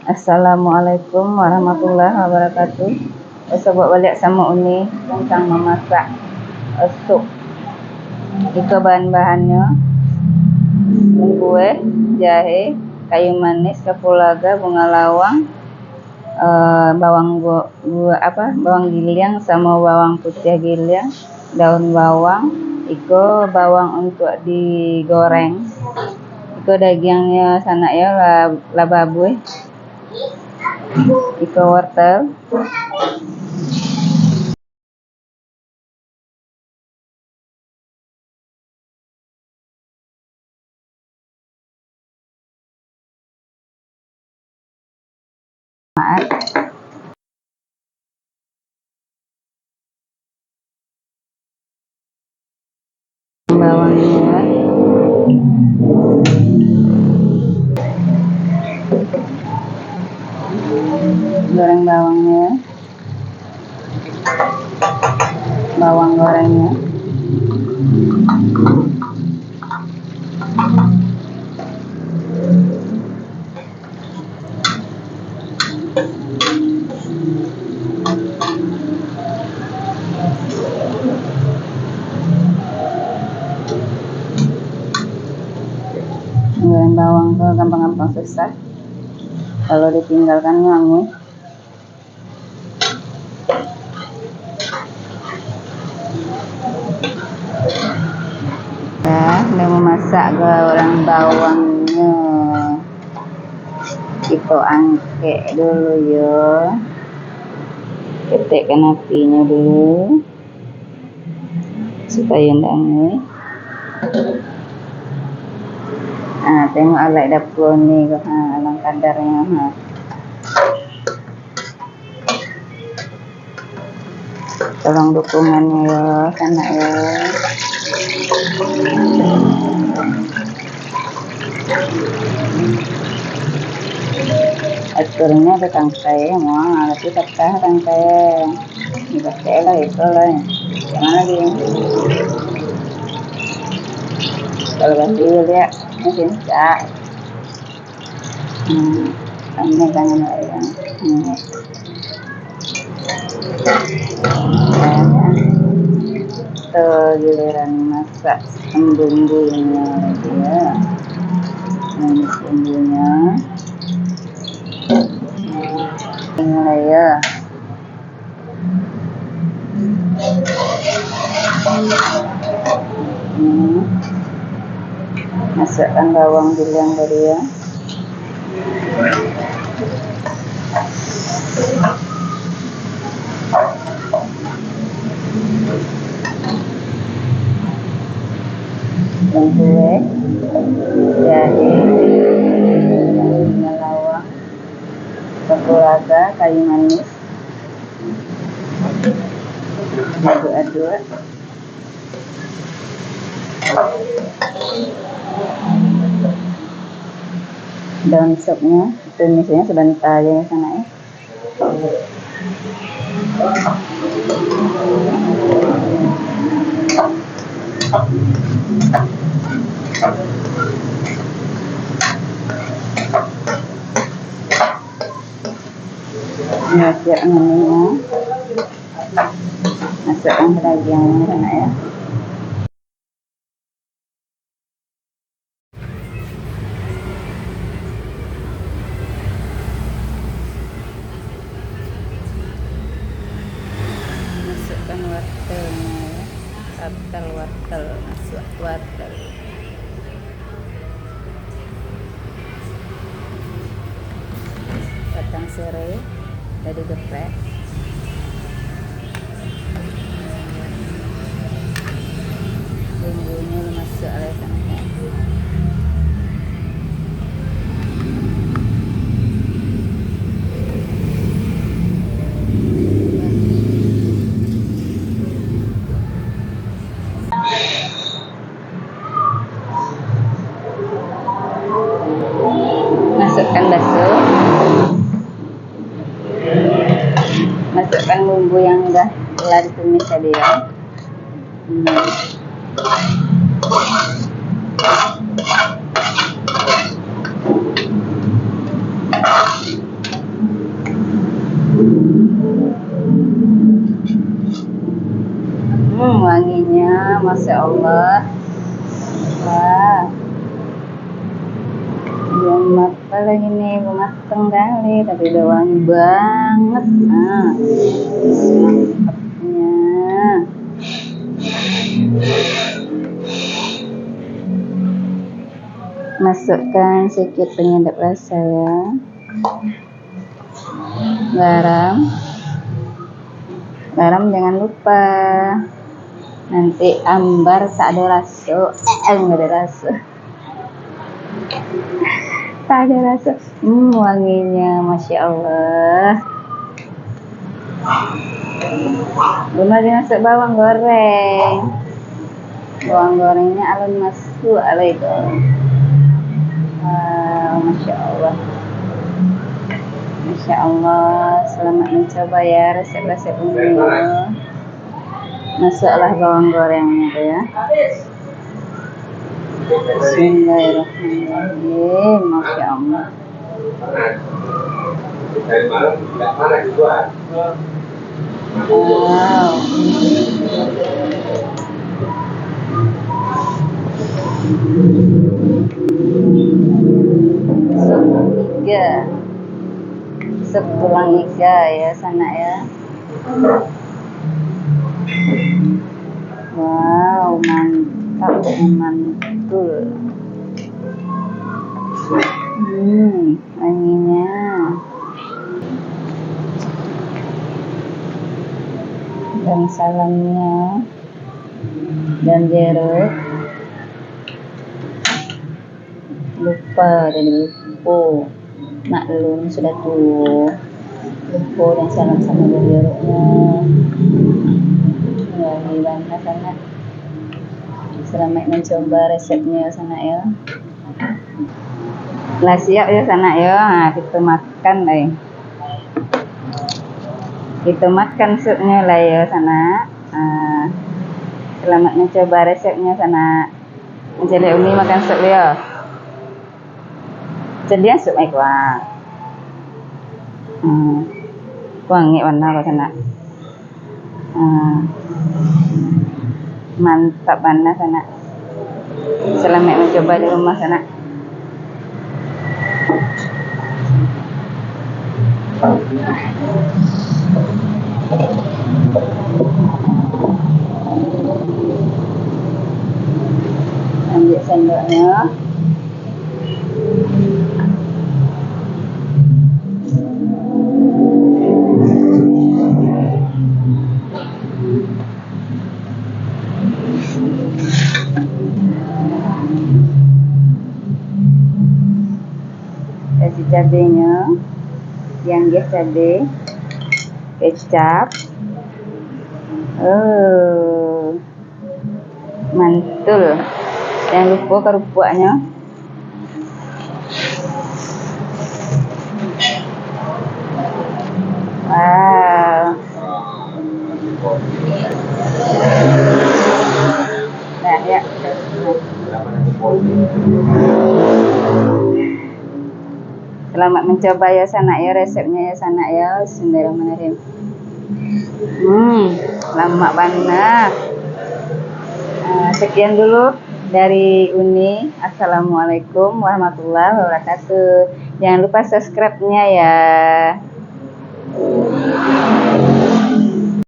Assalamualaikum warahmatullahi wabarakatuh. Coba balik sama Uni tentang memasak sup. Itu bahan-bahannya: kue, jahe, kayu manis, kapulaga, bunga lawang, bawang giling sama bawang putih giling, daun bawang, bawang untuk digoreng. Dagingnya sana ya la baboy. Wortel. Bawangnya, goreng bawangnya, bawang gorengnya, goreng bawang tuh gampang-gampang susah, kalau ditinggalkan ngangui. Udah memasak goreng bawangnya, kita angkat dulu ya, ketikkan apinya dulu supaya tidak ngangui. Tengok alat dapur ni, alang kadarnya. Tolong dukungannya ya, sana ya. Aturnya ada tangkai, tapi tetap tangkai. Dipakai lah itu lah. Jangan lagi. Kalau kasih lihat, mungkin tak. Kami jangan layan. Giliran masak bumbunya lagi ya. Bumbunya. Mulai ya. Masukkan bawang giling tadi ya. Kue, jahe, bunga lawang, kapulaga, kayu manis, aduk-aduk. Daun supnya, tumisnya sebentar aja sana ya. Masukkan dagingnya sana ya. Masukkan wortelnya ya. Wortel, masuk wortel. Batang serai dari geprek. Bumbunya masuk oleh sana. Masukkan bakso. Masukkan bumbu yang telah ditumis tadi ya. Allah. Wah, belum apa lagi nih, belum mateng kali, tapi udah wangi banget. Nah, mantapnya. Masukkan sedikit penyedap rasa ya. Garam jangan lupa, nanti ambar tak ada rasa, nggak ada rasa. Tak ada rasa. Wanginya Masya Allah. Belum lagi masuk bawang goreng. Bawang gorengnya alun masuk alaikum. Wow, Masya Allah. Masya Allah. Selamat mencoba ya resep-resep ini. Masuklah bawang gorengnya ya. Bismillahirrahmanirrahim. Masya Allah. Wow. Sup tulang iga ya sana ya. Wow, mantap, mantul. Wanginya. Dan salamnya dan jeruk. Lupa dan lupa. Maklum sudah tua. Lupa dan salam sama jeruknya. Ya, gimana sana? Selamat mencoba resepnya sana ya. Lah siap ya sana ya. Nah, kita makan lah. Kita makan supnya lah ya sana. Selamat mencoba resepnya sana. Jadi Umi makan sup ya. Jadi sup mai kuah. Wangi warna apa sana. Mantap mana sana. Selamat mencoba di rumah sana. Ambil sendoknya. Kasih cabenya, yang dia cabai, kecap. Mantul. Jangan lupa kerupuknya. Wow. Nah ya. Selamat mencoba ya sana ya, resepnya ya sana ya. Bismillahirrahmanirrahim. Lama banget. Sekian dulu dari Uni. Assalamualaikum warahmatullahi wabarakatuh. Jangan lupa subscribe-nya ya.